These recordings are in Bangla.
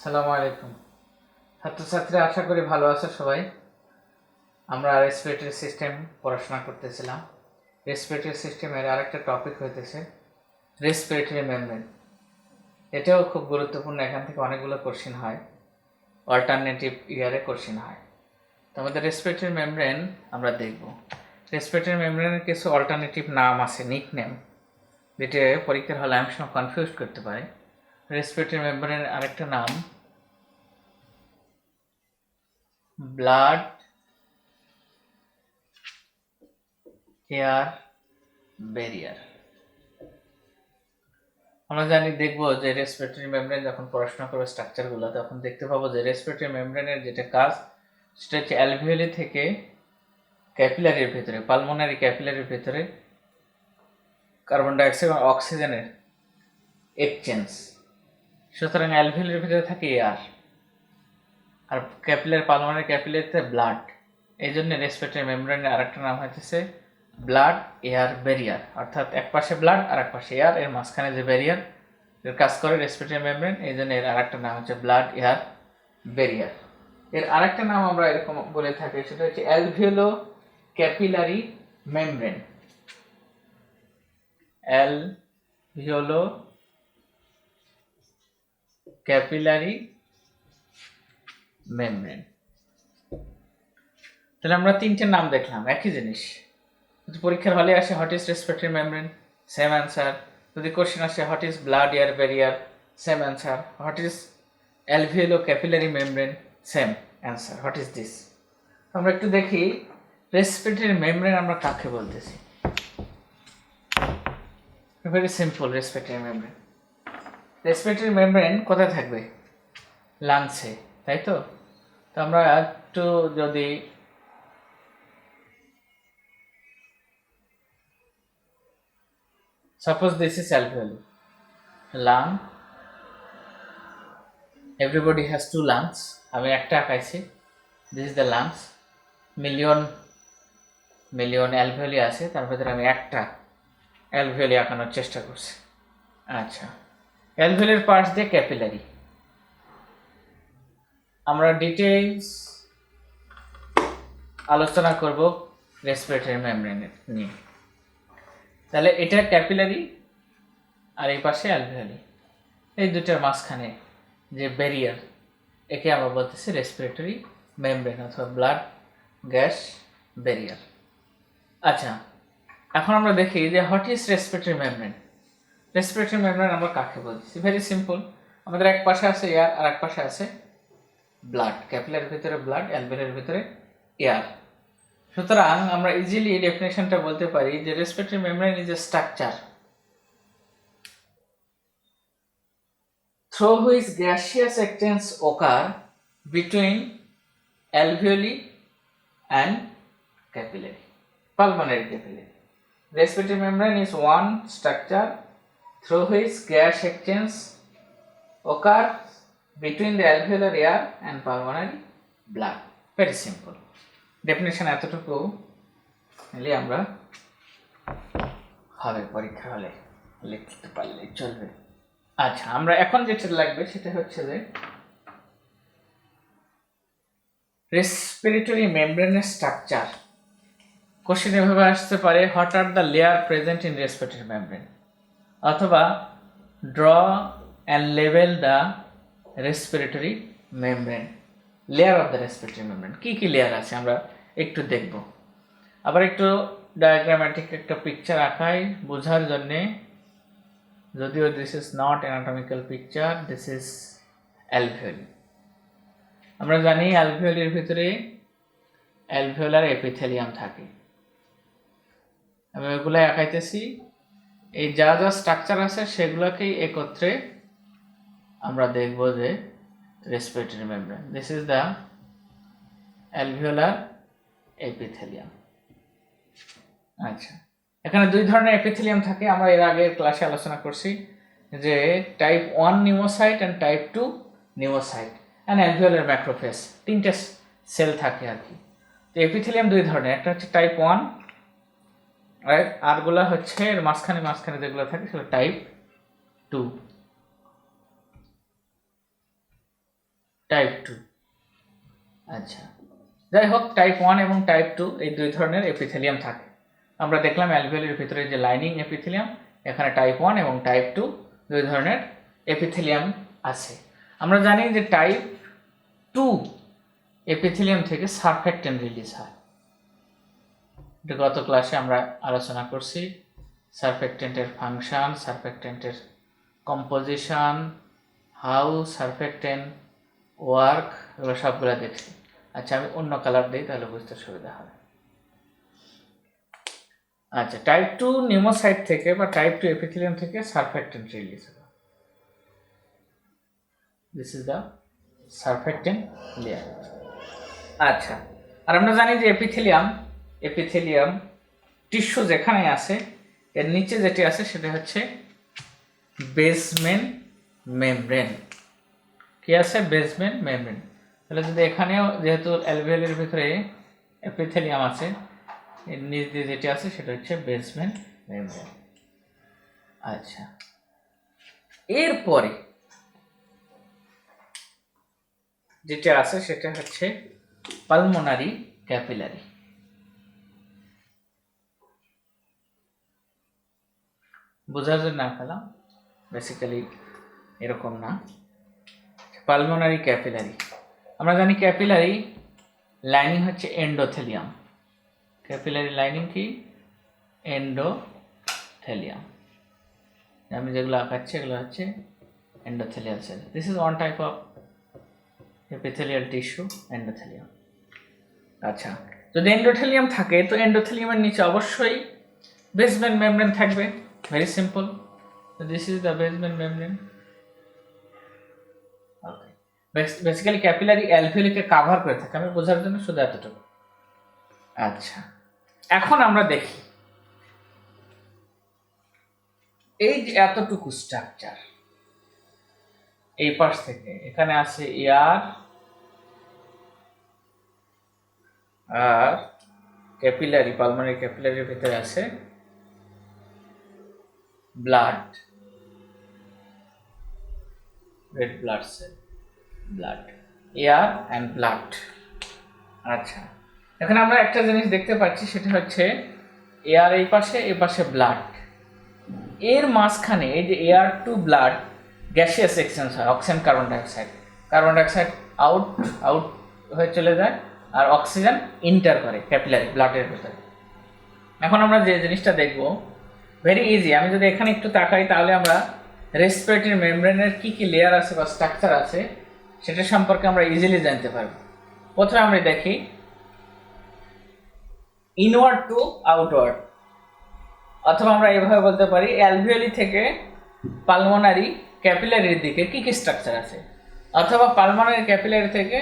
আসসালামু আলাইকুম ছাত্রছাত্রী, আশা করি ভালো আছো সবাই। আমরা রেসপিরেটরি সিস্টেম পড়াশোনা করতেছিলাম। রেসপিরেটরি সিস্টেমের আরেকটা টপিক হইতেছে রেসপিরেটরি মেমব্রেন। এটাও খুব গুরুত্বপূর্ণ, এখান থেকে অনেকগুলো কোশ্চেন হয়, অল্টারনেটিভ ইয়ারে কোশ্চেন হয়। তো আমাদের রেসপিরেটরি মেমব্রেন আমরা দেখব। রেসপিরেটরি মেমব্রেনের কিছু অল্টারনেটিভ নাম আছে, নিক নেম, যেটা পরীক্ষার হলে অনেক সময় কনফিউজ করতে পারে। রেসপিরেটরি মেমব্রেনের আরেকটা নাম ব্লাড এয়ার ব্যারিয়ার। আমরা জানি দেখবো যে রেসপিরেটরি মেমব্রেন যখন পড়াশোনা করবো স্ট্রাকচারগুলো, তখন দেখতে পাবো যে রেসপিরেটরি মেমব্রেনের যেটা কাজ সেটা হচ্ছে অ্যালভিওলি থেকে ক্যাপিলারির ভিতরে, পালমোনারি ক্যাপিলারির ভিতরে কার্বন ডাইঅক্সাইড এবং অক্সিজেনের এক্সচেঞ্জ। সুতরাং অ্যালভিওলির ভিতরে থাকে এয়ার, আর ক্যাপিলারি পালমোনারি ক্যাপিলারিতে ব্লাড। এই জন্য রেসপিরেটরি মেমব্রেনের আরেকটা নাম হচ্ছে ব্লাড এয়ার ব্যারিয়ার, অর্থাৎ এক পাশে ব্লাড আর এক পাশে এয়ার, এর মাঝখানে যে ব্যারিয়ার এর কাজ করে রেসপিরেটরি মেমব্রেন। এই জন্য এর আরেকটা নাম হচ্ছে ব্লাড এয়ার ব্যারিয়ার। এর আরেকটা নাম আমরা এরকম বলে থাকি, সেটা হচ্ছে alveolo capillary membrane. Alveolo capillary membrane. তাহলে আমরা তিনটে নাম দেখলাম, একই জিনিস। যদি পরীক্ষার হলে আসে what is respiratory membrane, same answer. যদি কোশ্চেন আসে what is blood air barrier, same answer. What is alveolo capillary membrane, same answer. What is this? আমরা একটু দেখি রেসপিরেটরি মেমব্রেন আমরা কাকে বলতেছি। Very simple. রেসপিরেটরি মেমব্রেন কোথায় থাকবে? লাংসে, তাই তো? তো আমরা একটু যদি suppose this is alveoli, lung, everybody has two lungs, আমি একটা আঁকাইছি, this is the lungs, million alveoli আছে, তার ভিতরে আমি একটা অ্যালভিওলি আঁকানোর চেষ্টা করছি। আচ্ছা, অ্যালভিওলির পার্টস দিয়ে ক্যাপিলারি। আমরা ডিটেইলস আলোচনা করব রেসপিরেটরি মেমব্রেনের নিয়ে। তাহলে এটা ক্যাপিলারি আর এই পাশে অ্যালভিওলি, এই দুটার মাঝখানে যে ব্যারিয়ার, একে আমরা বলতেছি রেসপিরেটরি মেমব্রেন অথবা ব্লাড গ্যাস ব্যারিয়ার। আচ্ছা, এখন আমরা দেখি যে what is respiratory membrane. Respiratory membrane আমরা কাকে বলছি? Very simple. আমাদের এক পাশে আছে এয়ার আর এক পাশে আছে ব্লাড। ক্যাপিলারির ভিতরে ব্লাড, অ্যালভিওলির ভিতরে এয়ার। সুতরাং আমরা ইজিলি ডেফিনেশনটা বলতে পারি যে respiratory membrane is a structure through which gaseous exchange occur between alveoli and capillary, pulmonary capillary. Respiratory membrane is one structure through which gas exchange occurs between the alveolar air and pulmonary blood. Very simple. Definition এতটুকু নিলে আমরা হবে পরীক্ষা হলে লিখতে পারলে চলবে। আচ্ছা, আমরা এখন যেটা লাগবে সেটা হচ্ছে যে রেসপিরেটরি মেমব্রেনের স্ট্রাকচার। কোশ্চেন এভাবে আসতে পারে, what are the layer present in respiratory membrane, অথবা draw and label the respiratory membrane, layer of the respiratory membrane. কী কী লেয়ার আছে আমরা একটু দেখব। আবার একটু ডায়াগ্রামেটিক একটা পিকচার আঁকাই বোঝার জন্যে, যদিও this is not anatomical picture, this is alveoli. আমরা জানি অ্যালভিওলির ভিতরে অ্যালভিওলার এপিথেলিয়াম থাকে। আমি ওইগুলো আঁকাইতেছি। এই যা যা স্ট্রাকচার আছে সেগুলোকেই একত্রে আমরা দেখব যে respiratory membrane. This is the alveolar epithelium. আচ্ছা, এখানে দুই ধরনের এপিথেলিয়াম থাকে। আমরা এর আগের ক্লাসে আলোচনা করছি যে type 1 pneumocyte and type 2 pneumocyte and alveolar macrophage, তিনটে সেল থাকে আর কি। তো এপিথেলিয়াম দুই ধরনের, একটা হচ্ছে টাইপ 1 আরগুলো হচ্ছে এর মাঝখানে যেগুলো থাকে সেগুলো টাইপ 2। টাইপ 2। আচ্ছা, যাই হোক টাইপ 1 এবং টাইপ 2 এই দুই ধরনের এপিথেলিয়াম থাকে। আমরা দেখলাম অ্যালভিওলের ভিতরে যে লাইনিং এপিথেলিয়াম, এখানে টাইপ 1 এবং টাইপ 2 দুই ধরনের এপিথেলিয়াম আছে। আমরা জানি যে টাইপ 2 এপিথেলিয়াম থেকে সারফেক্টেন্ট রিলিজ হয়। এটা গত ক্লাসে আমরা আলোচনা করছি, সারফেক্টেন্টের ফাংশন, সারফেক্টেন্টের কম্পোজিশন, হাউ সারফেক্টেন্ট ওয়ার্ক, এগুলো সবগুলো দেখছি। আচ্ছা, আমি অন্য কালার দিই তাহলে বুঝতে সুবিধা হবে। আচ্ছা, টাইপ 2 নিউমোসাইট থেকে বা টাইপ 2 এপিথেলিয়াম থেকে সারফেক্টেন্ট রিলিজ হবে। This is the surfactant layer. আচ্ছা, আর আমরা জানি যে এপিথেলিয়াম টিস্যু যেখানে আছে এর নিচে যেটি আছে সেটা হচ্ছে বেসমেন্ট মেমব্রেন। কি আছে? Basement membrane. তাহলে যদি এখানেও যেহেতু অ্যালভিওলের ভিতরে এপিথেলিয়াম আছে, এর নিচ দিয়ে যেটি আছে সেটা হচ্ছে বেসমেন্ট মেমব্রেন। আচ্ছা, এরপরে যেটা আছে সেটা হচ্ছে পালমোনারি ক্যাপিলারি। বোঝার জন্য আঁকালাম, বেসিক্যালি এরকম না। পালমোনারি ক্যাপিলারি, আমরা জানি ক্যাপিলারি লাইনিং হচ্ছে এন্ডোথেলিয়াম। ক্যাপিলারি লাইনিং কি? এন্ডোথেলিয়াম। আমি যেগুলো আঁকাচ্ছি এগুলো হচ্ছে endothelial cell. This is one type of epithelial tissue, endothelium. আচ্ছা, যদি এন্ডোথেলিয়াম থাকে তো এন্ডোথেলিয়ামের নিচে অবশ্যই বেসমেন্ট মেমব্রেন থাকবে। Very simple. This is the basement membrane. Okay, basically capillary অ্যালভিওলিকে কভার করে থাকে। আমি বোঝার জন্য শুধু এতটুকু। আচ্ছা, এখন আমরা দেখি এই যে এতটুকু স্ট্রাকচার, এই পাশ থেকে এখানে আছে এয়ার আর ক্যাপিলারি, পালমোনারি ক্যাপিলারির ভিতরে আছে blood, red blood cell, blood, air and blood. আচ্ছা, এখানে আমরা একটা জিনিস দেখতে পাচ্ছি সেটা হচ্ছে এয়ার এই পাশে, এই পাশে ব্লাড। এর মাঝখানে এই যে air to blood gaseous exchange হয়, oxygen carbon dioxide, carbon dioxide out হয়ে চলে যায় আর অক্সিজেন ইন্টার করে ক্যাপিলারি ব্লাডের ভিতরে। এখন আমরা যে জিনিসটা দেখব ভেরি ইজি। আমি যদি এখানে একটু তাকাই তাহলে আমরা রেসপিরেটরি মেমব্রেনের কি কি লেয়ার আছে বা স্ট্রাকচার আছে সেটা সম্পর্কে আমরা ইজিলি জানতে পারবো। প্রথমে আমরা দেখি ইনওয়ার্ড টু আউটওয়ার্ড, অথবা আমরা এভাবে বলতে পারি অ্যালভিওলি থেকে পালমোনারি ক্যাপিলারির দিকে কি কি স্ট্রাকচার আছে, অথবা পালমোনারি ক্যাপিলারি থেকে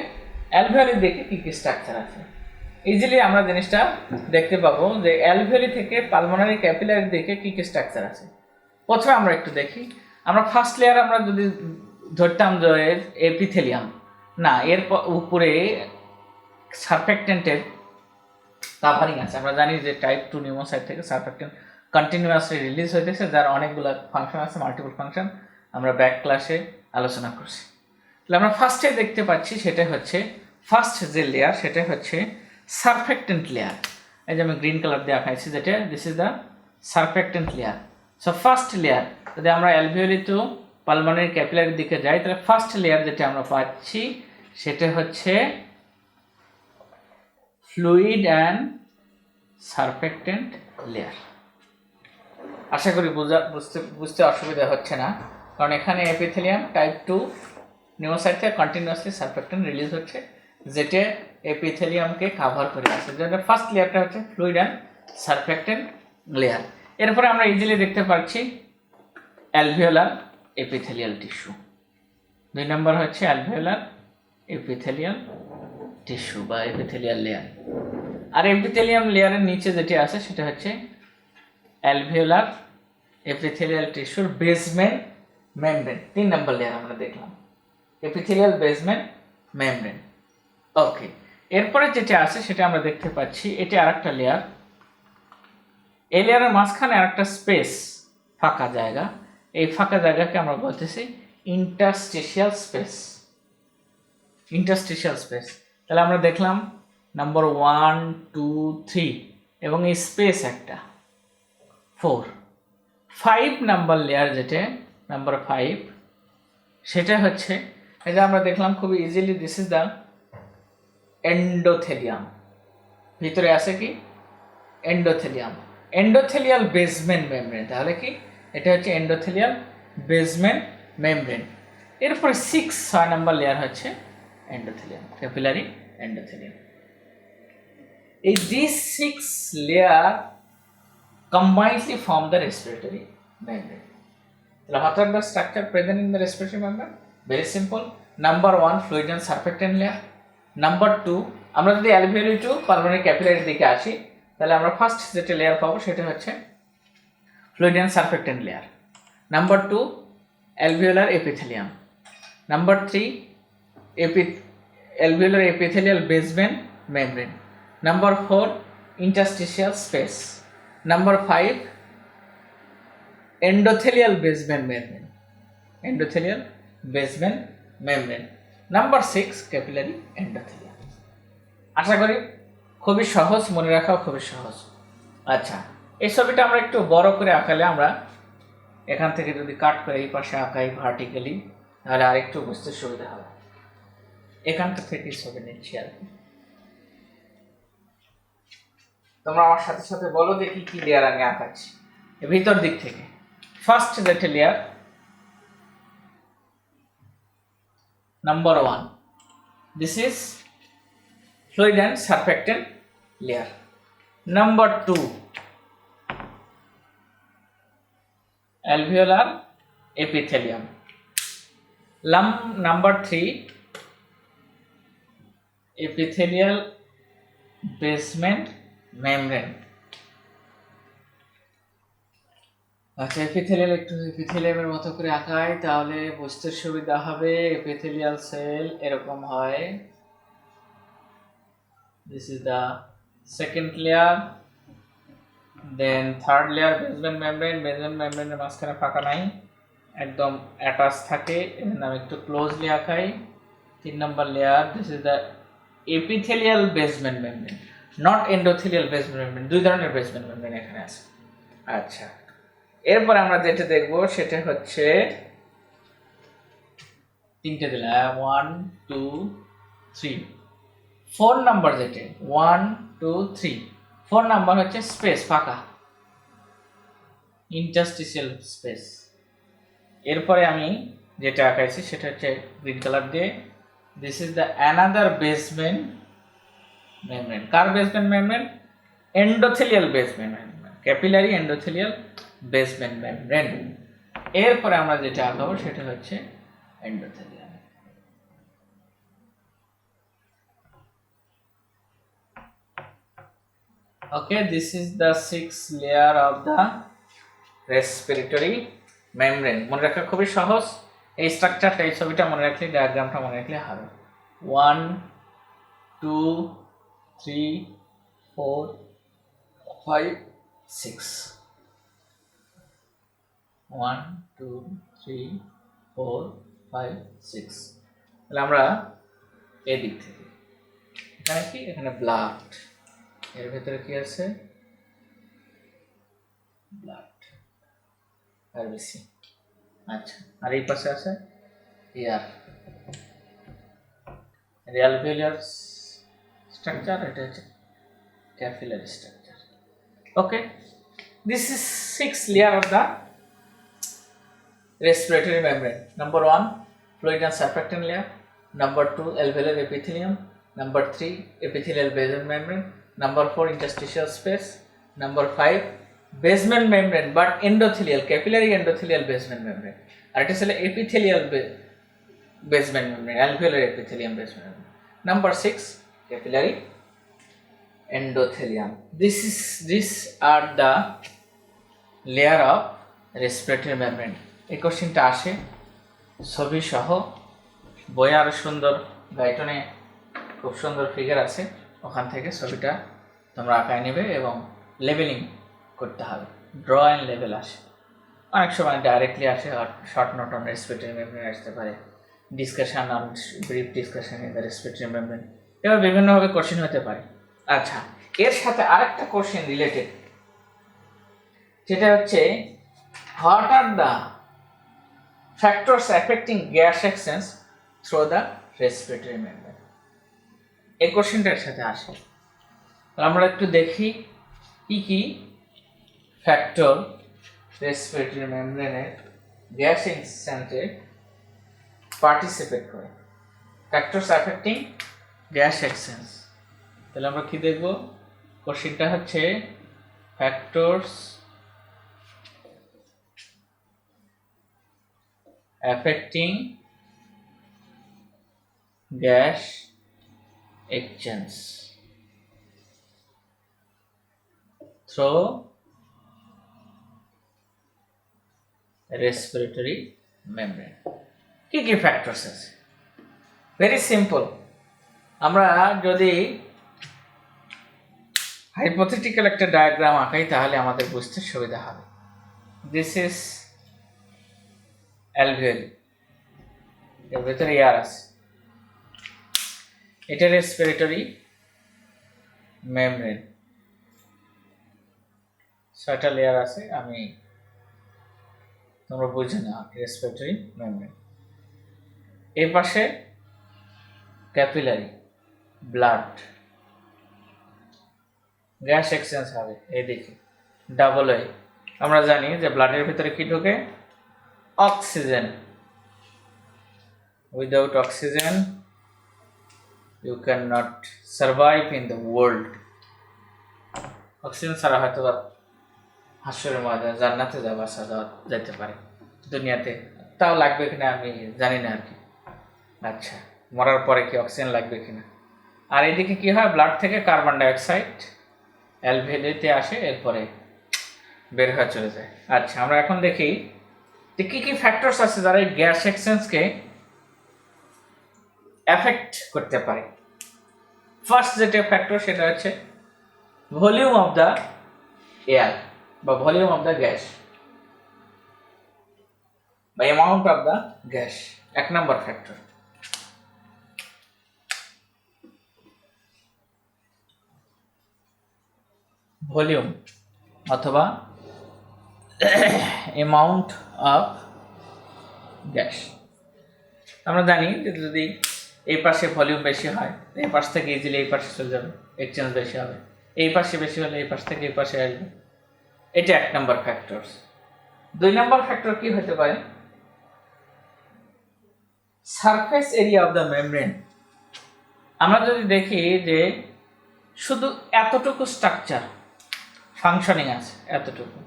অ্যালভিওলির দিকে কি কি স্ট্রাকচার আছে। ইজিলি আমরা জিনিসটা দেখতে পাবো যে অ্যালভিওলি থেকে পালমোনারি ক্যাপিলারির দিকে কি কি স্ট্রাকচার আছে। প্রথমে আমরা একটু দেখি। আমরা ফার্স্ট লেয়ার আমরা যদি ধরতাম যে এপিথেলিয়াম, না, এর উপরে সারফেক্টেন্টের কাভারিং আছে। আমরা জানি যে টাইপ 2 নিউমোসাইট থেকে সারফেক্টেন্ট কন্টিনিউয়াসলি রিলিজ হইতেছে, যার অনেকগুলো ফাংশন আছে, মাল্টিপল ফাংশন, আমরা ব্যাক ক্লাসে আলোচনা করছি। তাহলে আমরা ফার্স্টে দেখতে পাচ্ছি সেটা হচ্ছে ফার্স্ট যে লেয়ার সেটা হচ্ছে সারফেক্টেন্ট লেয়ার। এই যে আমি গ্রিন কালার দিয়ে আঁকাইছি যেটা, this is the surfactant layer. So first layer, যদি আমরা অ্যালভিওলি টু পালমোনারি ক্যাপিলারির দিকে যাই তাহলে ফার্স্ট লেয়ার যেটা আমরা পাচ্ছি সেটা হচ্ছে ফ্লুইড অ্যান্ড সারফেক্টেন্ট লেয়ার। আশা করি বুঝতে অসুবিধা হচ্ছে না, কারণ এখানে এপিথেলিয়াম টাইপ 2 নিউমোসাইট থেকে কন্টিনিউয়াসলি সারফেক্টেন্ট রিলিজ হচ্ছে, যেটা এপিথেলিয়ামকে কাভার করে আছে। যেটা ফার্স্ট লেয়ারটা হচ্ছে ফ্লুইড অ্যান্ড সারফেক্টেন্ট লেয়ার। এরপরে আমরা ইজিলি দেখতে পাচ্ছি অ্যালভিওলার এপিথেলিয়াল টিস্যু। 2 নম্বর হচ্ছে অ্যালভিওলার এপিথেলিয়াল টিস্যু বা এপিথেলিয়াল লেয়ার। আর এপিথেলিয়াম লেয়ারের নিচে যেটি আছে সেটা হচ্ছে অ্যালভিওলার এপিথেলিয়াল টিস্যুর বেসমেন্ট মেমব্রেন। 3 নম্বর লেয়ার আমরা দেখলাম এপিথেলিয়াল বেসমেন্ট মেমব্রেন। ওকে, এরপরে যেটা আছে সেটা আমরা দেখতে পাচ্ছি এটা আরেকটা লেয়ার। এই লেয়ারের মাঝখানে আরেকটা স্পেস, ফাঁকা জায়গা, এই ফাঁকা জায়গাকে আমরা বলতেছি ইন্টারস্টিশিয়াল স্পেস। Interstitial space. তাহলে আমরা দেখলাম নাম্বার 1 2 3 এবং এই স্পেস একটা 4। 5 নাম্বার লেয়ার যেটা নাম্বার 5 সেটা হচ্ছে এই যে আমরা দেখলাম খুবই easily, this is the endothelium. ভিতরে আছে কি এন্ডোথেলিয়াম, এন্ডোথেলিয়াল বেসমেন্ট মেমব্রেন। তাহলে কি এটা হচ্ছে এন্ডোথেলিয়াল বেসমেন্ট মেমব্রেন। এরপরে 6 নাম্বার লেয়ার হচ্ছে এন্ডোথেলিয়াম, ক্যাপিলারি এন্ডোথেলিয়াম। এই these 6 layer combinedly form the respiratory membrane. What are the structure present in the respiratory membrane? Very simple. Number 1 fluid and surfactant layer. Number 2 আমরা যদি alveoli to pulmonary capillary দিকে আসি তাহলে আমরা ফার্স্ট যেটা লেয়ার পাবো সেটা হচ্ছে fluid and surfactant layer. Number 2 alveolar epithelium. Number 3 alveolar epithelial basement membrane. Number 4 interstitial space. Number 5 endothelial basement membrane, endothelial basement membrane. Number 6 capillary endothelium. আশা করি খুবই সহজ, মনে রাখাও খুবই সহজ। আচ্ছা, এই ছবিটা আমরা একটু বড় করে আঁকালে, আমরা এখান থেকে যদি কাট করে এই পাশে আঁকাই ভার্টিক্যালি তাহলে আরেকটু বুঝতে সুবিধা হবে। এখানটা থেকে ছবি নিচ্ছি আর কি। তোমরা আমার সাথে সাথে বলো দেখি কি লেয়ার আমি আঁকাচ্ছি। ভিতর দিক থেকে ফার্স্ট যেটা layer number 1, this is fluid and surfactant layer. Number 2 alveolar epithelium. Number 3 epithelial basement membrane. আচ্ছা, এপিথেলিয়াল একটু এপিথেলিয়ামের মতো করে আঁকাই তাহলে বুঝতে সুবিধা হবে। এপিথেলিয়াল সেল এরকম হয়। This is the second layer, then third layer basement membrane. basement membrane এর মাঝখানে ফাঁকা নাই, একদম অ্যাটাচ থাকে। আমি একটু ক্লোজলি আঁকাই। 3 number layer, this is the epithelial basement membrane, not endothelial basement membrane। দুই ধরনের বেসমেন্ট মেমব্রেন এখানে আছে। আচ্ছা, এরপর আমরা যেটা দেখব সেটা হচ্ছে তিনটে দিলাম 1 2 3। 4 নাম্বার যেটা 1 2 3, 4 নাম্বার হচ্ছে স্পেস, ফাঁকা, ইন্টারস্টিশিয়াল স্পেস। এরপরে আমি যেটা আঁকাইছি সেটা হচ্ছে গ্রিন কালার দিয়ে, this is the another basement membrane. Car basement membrane? Endothelial basement membrane, capillary endothelial basement membrane. এরপরে আমরা যেটা আঁকাবো সেটা হচ্ছে endothelial. Okay, this is the 6th layer of the respiratory membrane. মনে রাখা খুবই সহজ। এই স্ট্রাকচারটা, এই ছবিটা মনে রাখলে, ডায়াগ্রামটা মনে রাখলে হবে। 1 2 3 4 5 6, 1 2 3 4 5 6। তাহলে আমরা এদিক থেকে এখানে কি, এখানে ব্লাড, এর ভেতরে কি আছে? Blood, RBC. আচ্ছা, আর এই পাশে আছে এয়ার, অ্যালভিওলার স্ট্রাকচার, এটা হচ্ছে capillary structure. Okay, this is 6th layer of the respiratory membrane. Number 1 fluid and surfactant layer. Number 2 alveolar epithelium. Number 3 epithelial basement membrane. Number 4 interstitial space. Number 5 basement membrane but endothelial, capillary endothelial basement membrane. আর এটা হলো epithelial basement membrane, alveolar epithelium basement membrane. Number 6 capillary endothelium. These are the layer of respiratory membrane. এই কোশ্চেনটা আসে ছবি সহ, বইয়ে আরো সুন্দর গাইটনে খুব সুন্দর ফিগার আছে, ওখান থেকে ছবিটা তোমরা আঁকায় নেবে এবং লেবেলিং করতে হবে। ড্র অ্যান্ড লেবেল আসে, অনেক সময় ডাইরেক্টলি আসে, short note on respiratory membrane আসতে পারে, discussion on brief discussion in the respiratory membrane. এবার বিভিন্নভাবে কোশ্চেন হতে পারে। আচ্ছা, এর সাথে আরেকটা কোশ্চেন রিলেটেড, সেটা হচ্ছে what are the factors affecting gas exchange through the respiratory membrane. এই কোশ্চেনটার সাথে আসে। আমরা একটু দেখি কি কি ফ্যাক্টর রেসপিরেটরি মেমব্রেনের গ্যাস এক্সচেঞ্জে পার্টিসিপেট করে। ফ্যাক্টরস অ্যাফেক্টিং গ্যাস এক্সচেঞ্জ, তাহলে আমরা কি দেখব? কোশ্চেনটা হচ্ছে factors affecting gas exchange through respiratory membrane. কি কি ফ্যাক্টরস আছে? Very simple. আমরা যদি হাইপোথেটিক্যাল একটা ডায়াগ্রাম আঁকাই তাহলে আমাদের বুঝতে সুবিধা হবে। দিস ইজ অ্যালভিওলি, এর ভেতরে এয়ার আছে। এটা রেসপিরেটরি মেমব্রেন, 6টা লেয়ার আছে, তোমরা বুঝে নাও রেসপিরেটরি মেমব্রেন। এই পাশে ক্যাপিলারি ব্লাড, গ্যাস এক্সচেঞ্জ হবে এইদিকে ডাবল এ। আমরা জানি যে ব্লাডের ভিতরে কি ঢোকে? Oxygen. Without oxygen you can not survive in the world. Oxygen ছাড়া হয়তো হাস্যের মধ্যে জান্নাতে যাওয়া যাইতে পারে দুনিয়াতে, তাও লাগবে কিনা আমি জানি না আর কি। আচ্ছা, মরার পরে কি অক্সিজেন লাগবে কিনা? আর এদিকে কি হয়? ব্লাড থেকে কার্বন ডাইঅক্সাইড অ্যালভিওলিতে আসে, এরপরে বের হয়ে চলে যায়। আচ্ছা, আমরা এখন দেখি যে কী কী ফ্যাক্টরস আছে যারা এই গ্যাস এক্সচেঞ্জকে এফেক্ট করতে পারে। ফার্স্ট যেটা ফ্যাক্টর সেটা হচ্ছে ভলিউম অফ দ্য এয়ার বা ভলিউম অফ দ্য গ্যাস বা amount of the gas, 1 number factor. Volume অথবা অ্যামাউন্ট অফ গ্যাস। আমরা জানি যে যদি এই পাশে ভলিউম বেশি হয় এই পাশ থেকে ইজিলি এই পাশে চলে যাবে, এক্সচেঞ্জ বেশি হবে। এই পাশে বেশি হলে এই পাশ থেকে এই পাশে আসবে। এটা 1 নম্বর ফ্যাক্টর। 2 নম্বর ফ্যাক্টর কি হতে পারে? Surface area of the membrane. আমরা যদি দেখি যে শুধু এতটুকু স্ট্রাকচার ফাংশনিং আছে, এতটুকু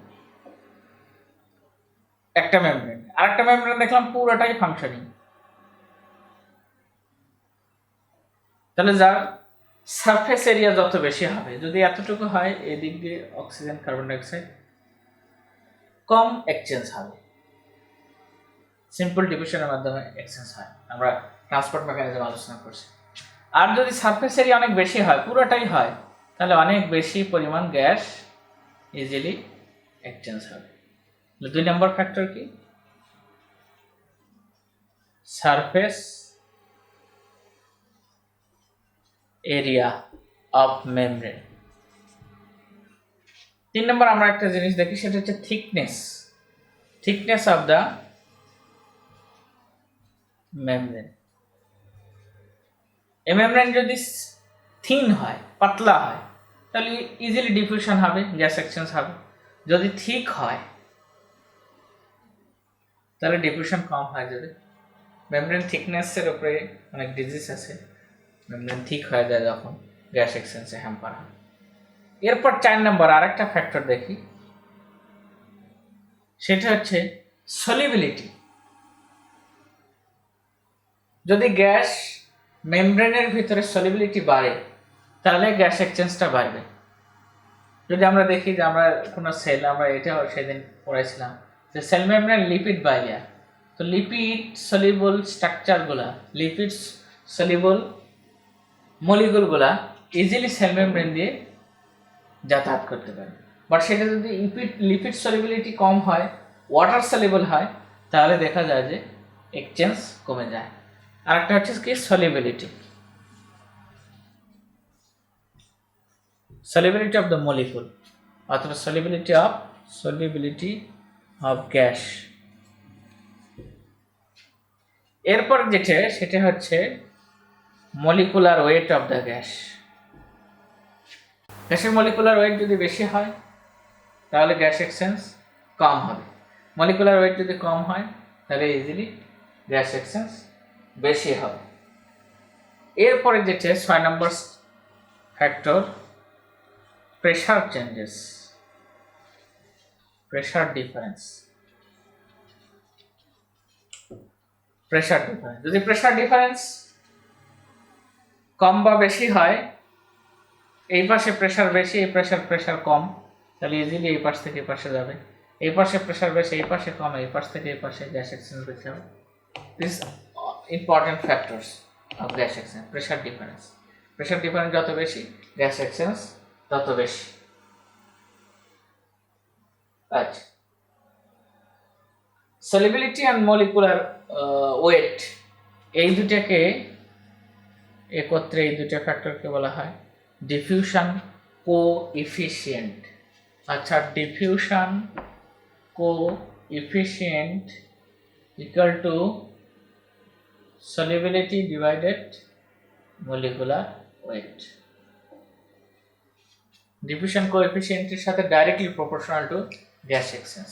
একটা মেমব্রেন, আরেকটা মেমব্রেন দেখলাম পুরোটাই ফাংশনিং, তাহলে যার সারফেস এরিয়া যত বেশি হবে, যদি এতটুকু হয় এদিক দিয়ে অক্সিজেন কার্বন ডাইঅক্সাইড কম এক্সচেঞ্জ হবে, সিম্পল ডিভিশনের মাধ্যমে এক্সচেঞ্জ হয়। আমরা ট্রান্সপোর্ট মেকানিজম আলোচনা করছি। আর যদি সারফেস এরিয়া অনেক বেশি হয়, পুরোটাই হয়, তাহলে অনেক বেশি পরিমাণ গ্যাস ইজিলি এক্সচেঞ্জ হবে। 2 নম্বর ফ্যাক্টর কি? Surface area of membrane. 3 নম্বর আমরা একটা জিনিস দেখি, সেটা হচ্ছে থিকনেস অফ দ্য মেমব্রেন। এই মেমব্রেন যদি থিন হয়, পাতলা হয়, তাহলে ইজিলি ডিফিউশন হবে, গ্যাস এক্সচেঞ্জ হবে। যদি থিক হয় তাহলে ডিফিউশন কম হয়। যদি মেমব্রেন থিকনেসের উপরে অনেক ডিজিজ আছে, মেমব্রেন থিক হয়ে যায় যখন গ্যাস এক্সচেঞ্জে হ্যাম্পার হয়। এরপর 4 নম্বর আরেকটা ফ্যাক্টর দেখি, সেটা হচ্ছে সলিবিলিটি। যদি গ্যাস মেমব্রেনের ভিতরে সলিবিলিটি বাড়ে তাহলে গ্যাস এক্সচেঞ্জটা বাড়বে। যদি আমরা দেখি যে আমরা কোনো সেল, আমরা এটাও সেদিন পড়াইছিলাম যে সেল মেমব্রেন লিপিড বাইলিয়ার, তো লিপিড সলিবল স্ট্রাকচারগুলা, লিপিড সলিবল মলিকুলগুলা ইজিলি সেল মেমব্রেন দিয়ে যাতায়াত করতে পারে। বাট সেটা যদি লিপিড সলিবিলিটি কম হয়, ওয়াটার সলিবল হয়, তাহলে দেখা যায় যে এক্সচেঞ্জ কমে যায়। আরেকটা হচ্ছে কি solubility, solubility of the molecule অথবা solubility of gas। এরপর যেটা সেটা হচ্ছে molecular weight of the gas। গ্যাসের molecular weight যদি বেশি হয় তাহলে গ্যাস এক্সচেঞ্জ কম হবে, molecular weight যদি কম হয় তাহলে ইজিলি গ্যাস এক্সচেঞ্জ বেশি হবে। এরপরে যেটা 6 নম্বর factor pressure changes, pressure difference. যদি প্রেসার ডিফারেন্স কম বা বেশি হয়, এই পাশে প্রেসার বেশি এই প্রেসার কম, তাহলে ইজিলি এই পাশ থেকে এই পাশে যাবে, এই পাশে প্রেসার বেশি এই পাশে কম, এই পাশ থেকে এই পাশে গ্যাস এক্সচেঞ্জ বেশি হবে। This important factors of gas exchange. Pressure difference যত বেশি গ্যাস এক্সচেঞ্জ তত বেশি। আচ্ছা, সলিবিলিটি অ্যান্ড মলিকুলার ওয়েট, এই দুটাকে একত্রে এই দুটো ফ্যাক্টরকে বলা হয় ডিফিউশন কোএফিসিয়েন্ট। আচ্ছা, diffusion coefficient equal to solubility divided molecular weight। Diffusion কোএফিসিয়েন্টের সাথে directly proportional to gas exchange.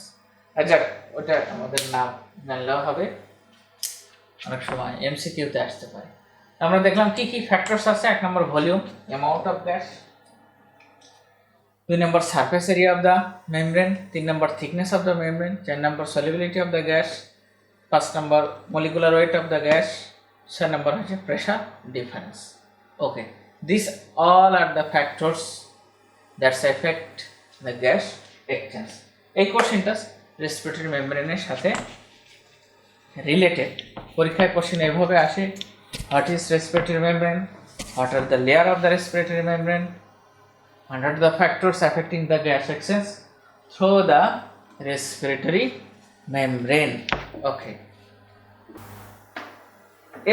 আচ্ছা, ওটা আমাদের নাম জানলেও হবে, অনেক সময় এমসিকিউতে আসতে পারে। আমরা দেখলাম কি কি ফ্যাক্টরস আছে। 1 নম্বর ভলিউম, অ্যামাউন্ট অফ গ্যাস। 2 নম্বর surface area of the membrane. 3 নম্বর থিকনেস অফ দ্য মেমব্রেন। 4 নম্বর সলিবিলিটি অফ দ্য গ্যাস। 5 নম্বর molecular weight of the gas। 6 নম্বর হচ্ছে pressure difference. Okay, this all are the factors that's affect the gas exchange. এই কোশ্চেনটা রেসপিরেটরি মেমব্রেনের সাথে রিলেটেড। পরীক্ষায় কোশ্চেন এভাবে আসে, what is respiratory membrane, what are the layer of the respiratory membrane, what are the factors affecting the gas exchange through the respiratory membrane. Okay,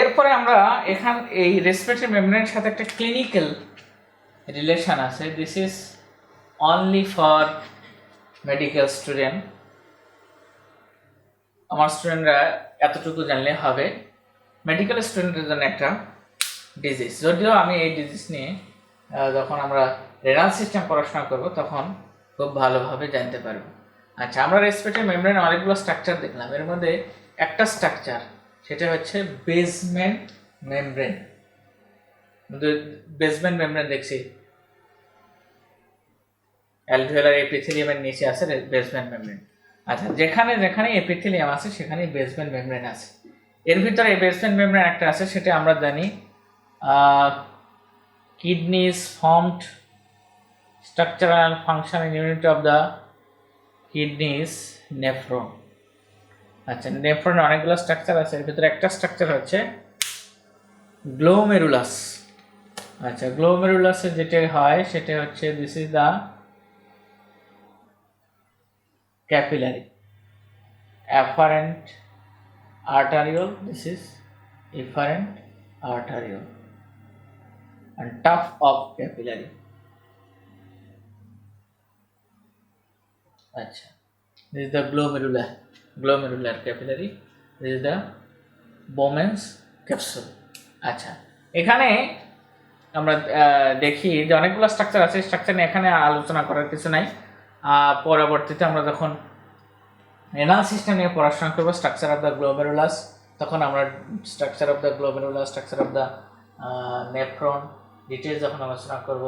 এরপরে আমরা এই রেসপিরেটরি মেমব্রেনের সাথে একটা ক্লিনিক্যাল রিলেশন আছে। This is only for medical student. আমার স্টুডেন্টরা এতটুকু জানলে হবে। মেডিকেল স্টুডেন্টের জন্য একটা ডিজিজ, যদিও আমি এই ডিজিজ নিয়ে যখন আমরা রেনাল সিস্টেম পড়াশোনা করব তখন খুব ভালোভাবে জানতে পারব। আচ্ছা, আমরা রেসপিরেটরি মেমব্রেনের অনেকগুলো স্ট্রাকচার দেখলাম, এর মধ্যে একটা স্ট্রাকচার সেটা হচ্ছে বেসমেন্ট মেমব্রেন। বেসমেন্ট মেমব্রেন দেখছি অ্যালভিওলার এপিথেলিয়ামের নিচে আছে বেসমেন্ট মেমব্রেন। আচ্ছা, যেখানে যেখানে এপিথেলিয়াম আছে সেখানে বেসমেন্ট মেমব্রেন আছে। এর ভিতরে বেসমেন্ট মেমব্রেন একটা আছে, সেটা আমরা জানি kidneys formed structural functional unit of the kidneys nephron. আচ্ছা, নেফ্রনের অনেকগুলো স্ট্রাকচার আছে, এর ভিতরে একটা স্ট্রাকচার হচ্ছে গ্লোমেরুলাস। আচ্ছা, গ্লোমেরুলাসে যেটা হয় সেটা হচ্ছে this is the capillary afferent arteriole, this is efferent arteriole and tuft of capillary। আচ্ছা, this is the glomerular capillary, this is the Bowman's capsule। আচ্ছা, এখানে আমরা দেখি যে অনেকগুলো স্ট্রাকচার আছে, স্ট্রাকচার নিয়ে এখানে আলোচনা করার কিছু নাই। পরবর্তীতে আমরা যখন রেনাল সিস্টেম নিয়ে পড়াশোনা করবো, স্ট্রাকচার অফ দ্য গ্লোমেরুলাস, তখন আমরা structure of the glomerulus, structure of the nephron details যখন আলোচনা করব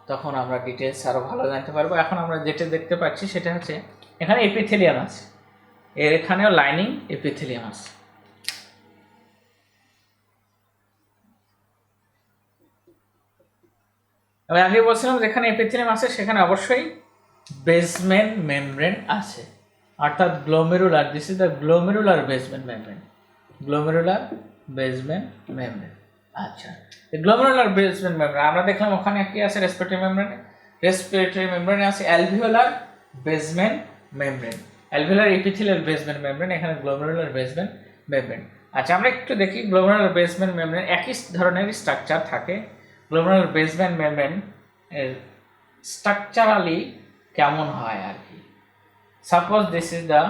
তখন আমরা ডিটেলস আরও ভালো জানতে পারবো। এখন আমরা যেটা দেখতে পাচ্ছি সেটা হচ্ছে এখানে এপিথেলিয়াম আছে, এর এখানেও লাইনিং এপিথেলিয়াম আছে। আমি আগে বলছিলাম যেখানে এপিথেলিয়াম আছে সেখানে অবশ্যই বেসমেন্ট মেমব্রেন আছে, অর্থাৎ glomerular. This is the glomerular basement membrane, glomerular basement membrane. আচ্ছা, গ্লোমেরুলার বেসমেন্ট মেমব্রেন আমরা দেখলাম ওখানে কি আছে রেসপিরেটরি মেমব্রেনে। রেসপিরেটরি মেমব্রেনে আছে alveolar basement membrane, alveolar epithelial basement membrane, এখানে গ্লোমেরুলার বেসমেন্ট মেমব্রেন। আচ্ছা, আমরা একটু দেখি গ্লোমেরুলার বেসমেন্ট মেমব্রেন একই ধরনের স্ট্রাকচার থাকে। গ্লোমেরুলার বেসমেন্ট মেমব্রেন এর স্ট্রাকচারালি কেমন হয় আর কি। Suppose this is the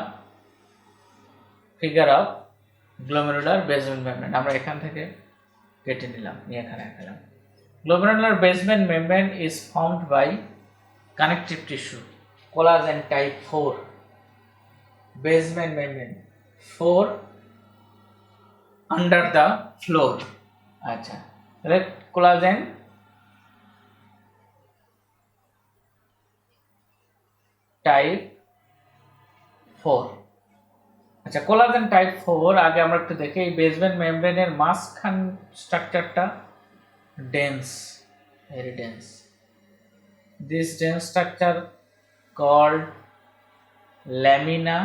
figure of glomerular basement membrane. আমরা এখান থেকে কেটে নিলাম, নিয়ে এখানে রাখলাম। Glomerular basement membrane is formed by connective tissue, collagen type 4, basement membrane 4 under the floor. আচ্ছা, তাহলে collagen type 4। আচ্ছা, collagen type 4 আগে আমরা একটু দেখি। এই বেসমেন্ট মেমব্রেনের মাঝখান স্ট্রাকচারটা dense, very dense. This dense structure called lamina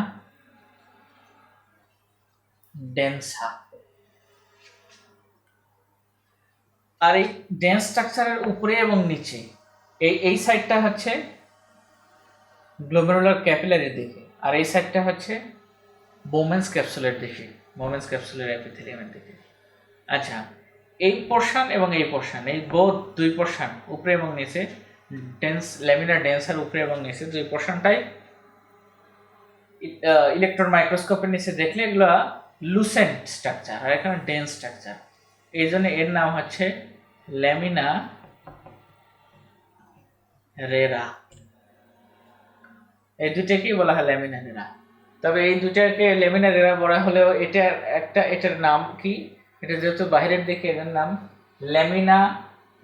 densa. আর এই ডেন্স স্ট্রাকচারের উপরে এবং নিচে এই সাইডটা হচ্ছে গ্লোমেরুলার ক্যাপিলারির দিকে, আর এই সাইডটা হচ্ছে বোমেন্স ক্যাপসুলের দিকে, বোমেন্স ক্যাপসুলের এপিথেলিয়ামের দিকে। আচ্ছা, এই পোর্শন এবং এই পোর্শন, এই বোথ দুই পোর্শন উপরে এবং নিচে, ডেন্স ল্যামিনার ডেন্সার উপরে এবং নিচে দুই পোর্শনটাই ইলেকট্রন মাইক্রোস্কোপের নিচে দেখলে এগুলো লুসেন্ট স্ট্রাকচার, আর এখানে ডেন্স স্ট্রাকচার। এই জন্য এর নাম হচ্ছে ল্যামিনা রেরা। এই দুটাকেই বলা হয় ল্যামিনা রেরা। তবে এই দুটাকে ল্যামিনা রেরা বলা হলেও এটার নাম কি, এটা যেহেতু বাইরের দিকে, এটার নাম lamina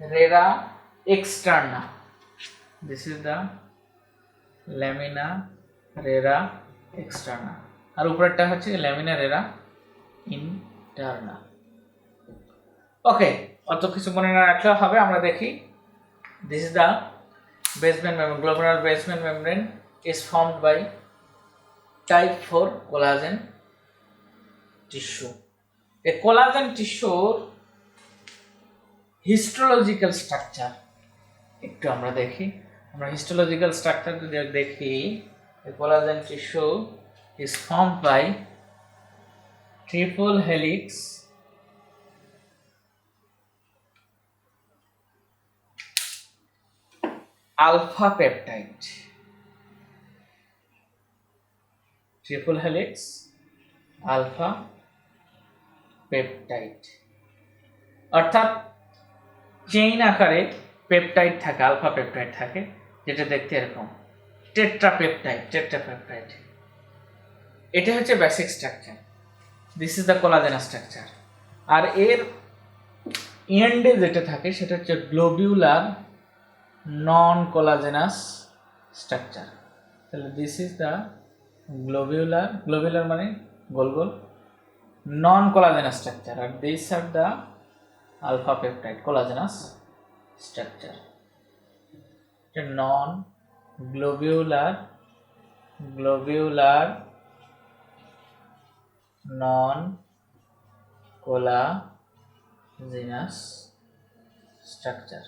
rara externa. This is the lamina rara externa, আর উপরেরটা হচ্ছে ল্যামিনা রেরা ইন্টারনা। ওকে, অত কিছু মনে না রাখলেও হবে। আমরা দেখি, this is the basement membrane. Glomerular basement membrane is formed by type 4 collagen tissue. A collagen tissue histological structure একটু আমরা দেখি। আমরা histological structure যদি দেখি, a collagen tissue is formed by triple helix alpha peptide, triple helix alpha peptide, অর্থাৎ চেইন আকারে পেপটাইড থাকে, আলফা পেপটাইড থাকে, যেটা দেখতে এরকম টেট্রাপেপটাইড। এটা হচ্ছে basic structure. This is the collagenous structure. আর এর এন্ডে যেটা থাকে সেটা হচ্ছে গ্লোবিউলার নন কোলাজেনাস স্ট্রাকচার। তাহলে দিস ইজ দ্য গ্লোবিউলার মানে গোল গোল, নন কোলাজেনাস স্ট্রাকচার, আর this are the alpha peptide collagenous structure. Non globular non collagenous structure.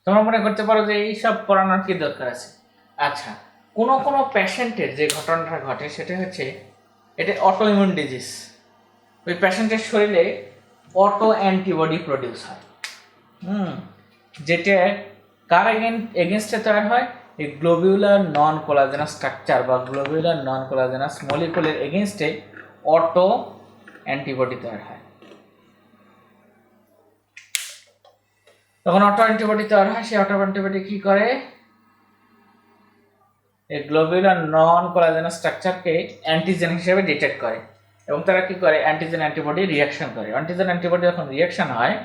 তোমরা মনে করতে পারো যে এইসব পড়ানোর কি দরকার আছে। আচ্ছা, কোনো পেশেন্টের যে ঘটনাটা ঘটে সেটা হচ্ছে, এটা অটো ইমিউন ডিজিজ। ওই পেশেন্টের শরীরে অটো অ্যান্টিবডি প্রডিউস হয়, যেটা কার এগেনস্টে তৈরি হয়, এই গ্লোবিউলার নন কোলাজেনাস স্ট্রাকচার বা গ্লোবিউলার নন কোলাজেনাস মলিকুলের এগেনস্টে অটো অ্যান্টিবডি তৈরি হয়। তখন অটো অ্যান্টিবডি তৈরি হয়, সেই অটো অ্যান্টিবডি কি করে, এই গ্লোবিউলার নন কোলাজেনাস স্ট্রাকচারকে অ্যান্টিজেন হিসেবে ডিটেক্ট করে, এবং তারা কি করে, অ্যান্টিজেন অ্যান্টিবডি রিয়াকশন করে। অ্যান্টিজেন অ্যান্টিবডি যখন রিয়াকশন হয়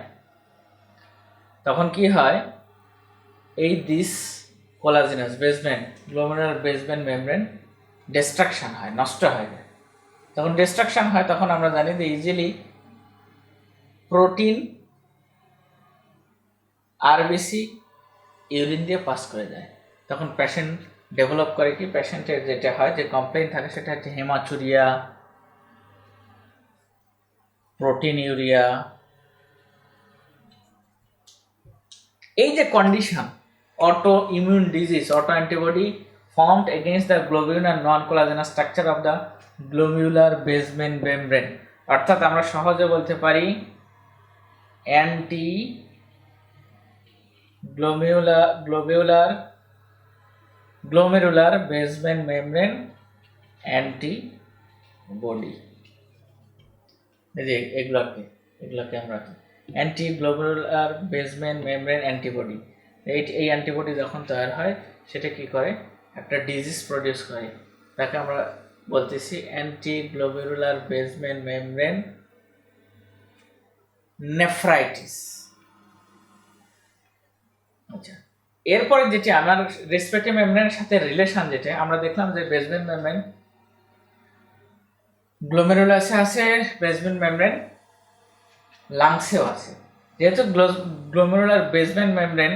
তখন কি হয়, এই this collagenous basement, glomerular basement membrane destruction হয়, নষ্ট হয়ে যায়। তখন ডিস্ট্রাকশন হয়, তখন আমরা জানি যে ইজিলি প্রোটিন আরবিসি ইউরিন দিয়ে পাস করে যায়। তখন পেশেন্ট ডেভেলপ করে কি, পেশেন্টের যেটা হয়, যে কমপ্লেইন থাকে সেটা হচ্ছে হেমাচুরিয়া, প্রোটিন ইউরিয়া। এই যে condition, autoimmune disease, autoantibody formed against the globular non-collagenous structure of the glomerular basement membrane, অর্থাৎ আমরা সহজে বলতে পারি anti glomerular basement membrane antibody. এগুলোকে আমরা anti glomerular basement membrane antibody. এই অ্যান্টিবডি যখন তৈরি হয় সেটা কি করে, একটা ডিজিজ প্রডিউস করে, তাকে আমরা বলতেছি anti glomerular basement membrane nephritis. আচ্ছা, এরপরে যেটি আমার রেসপিরেটরি মেমব্রেনের সাথে রিলেশন, যেটা আমরা দেখলাম যে বেসমেন্ট মেমব্রেন গ্লোমেরুলাসে আছে, বেসমেন্ট মেমব্রেন লাংসেও আছে। যেহেতু glomerular basement membrane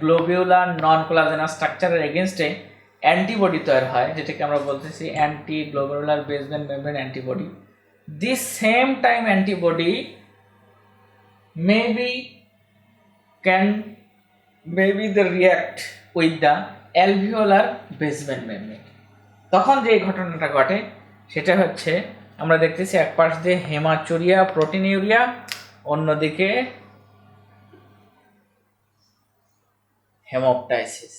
globular non কোলাজেনাস স্ট্রাকচারের এগেনস্টে অ্যান্টিবডি তৈরি হয়, যেটাকে আমরা বলতেছি anti glomerular basement membrane antibody. This same time antibody maybe they react with the alveolar basement membrane। তখন যে ঘটনাটা ঘটে সেটা হচ্ছে, আমরা দেখতেছি এক পাশ দিয়ে হেমাচুরিয়া প্রোটিনিউরিয়া, অন্যদিকে হেমোপটাইসিস।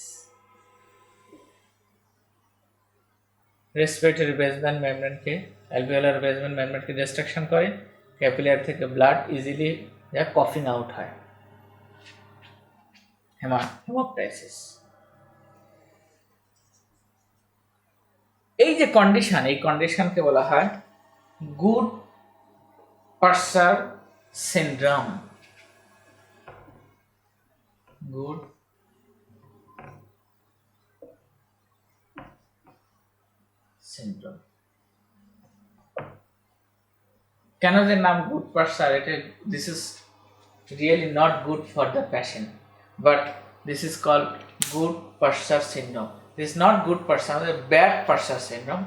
রেসপিরেটরি বেসমেন্ট মেমব্রেনকে, অ্যালভিওলার বেসমেন্ট মেমব্রেনকে ডিস্ট্রাকশন করে, ক্যাপিলার থেকে ব্লাড ইজিলি কফিং আউট হয়, হেমোপটাইসিস। এই যে কন্ডিশন, এই কন্ডিশনকে বলা হয় Goodpasture syndrome. Good syndrome. কেন যে নাম গুড পার্সার? এটা this is really not good for the patient, but this is called good Purser syndrome. This is not good Purser, bad Purser syndrome,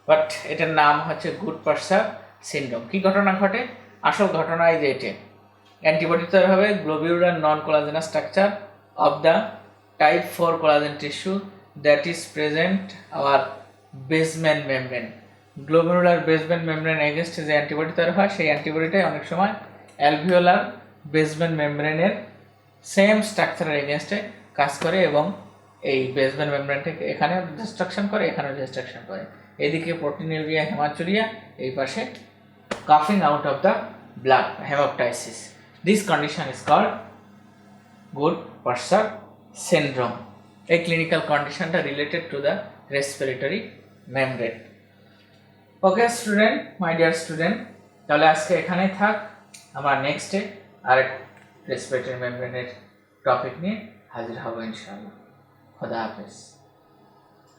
but এটার নাম হচ্ছে গুড পার্সার সিনড্রোম। কি ঘটনা ঘটে? আসল ঘটনা এই যে এটা অ্যান্টিবডি তৈরি হবে globular non collagenous structure of the type 4 collagen tissue that is present our basement membrane. Glomerular basement membrane এগেনস্টে যে অ্যান্টিবডি তৈরি হয়, সেই অ্যান্টিবডিটাই অনেক সময় অ্যালভিওলার বেসমেন্ট মেমব্রেনের সেম স্ট্রাকচারের এগেনস্টে কাজ করে এবং এই বেসমেন্ট মেমব্রেনটাকে এখানে ডিস্ট্রাকশন করে, এখানেও ডিস্ট্রাকশন করে। এদিকে প্রোটিনিউরিয়া, হেমাচুরিয়া, এই পাশে কাফিং out of the blood, hemoptysis. This condition is called Goodpasture syndrome. এই ক্লিনিক্যাল কন্ডিশনটা related to the respiratory membrane. Okay student, my dear student, তাহলে আজকে এখানেই থাক। আমরা নেক্সটে আরেক রেসপিরেটরি মেমব্রেনের টপিক নিয়ে হাজির হব ইনশাআল্লাহ। খোদা হাফেজ।